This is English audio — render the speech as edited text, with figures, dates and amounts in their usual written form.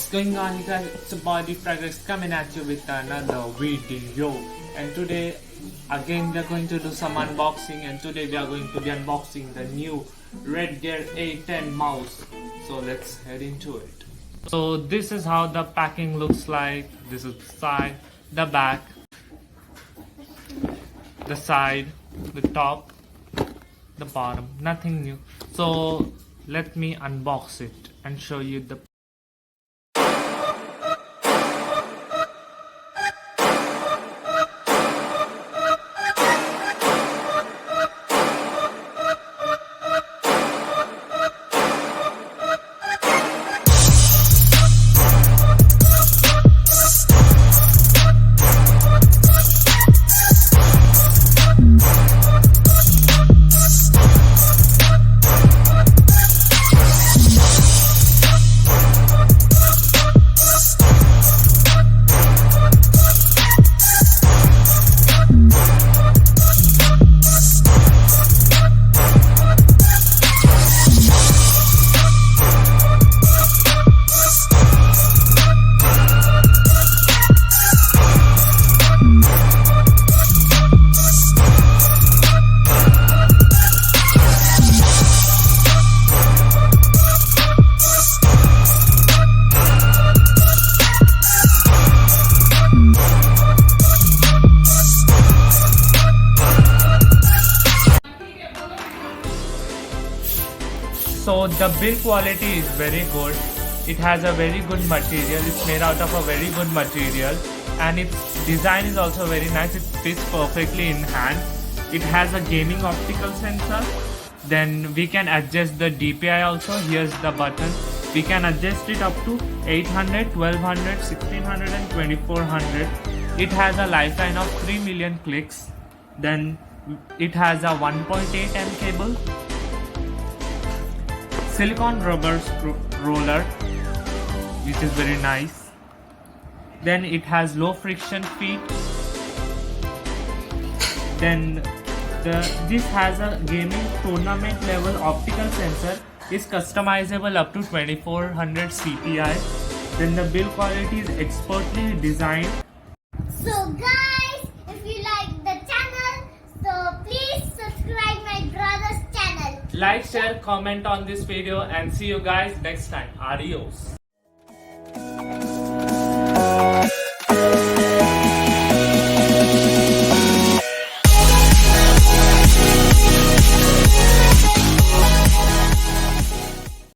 What's going on, you guys? It's your boy Fragrance coming at you with another video. And today again we are going to do some unboxing, and today we are going to be unboxing the new Redgear A10 mouse. So let's head into it. So this is how the packing looks like. This is the side, the back, the side, the top, the bottom, nothing new. So let me unbox it and show you the So the build quality is very good. It has a very good material. It's made out of a very good material, and its design is also very nice. It fits perfectly in hand. It has a gaming optical sensor. Then we can adjust the DPI also. Here's the button. We can adjust it up to 800, 1200, 1600 and 2400. It has a lifetime of 3 million clicks. Then it has a 1.8 M cable, silicone rubber roller, which is very nice. Then it has low friction feet. Then this has a gaming tournament level optical sensor. Is customizable up to 2400 CPI. Then the build quality is expertly designed. So guys, if you like the channel, so please subscribe my brother's channel. Like, share, comment on this video, and see you guys next time. Adios.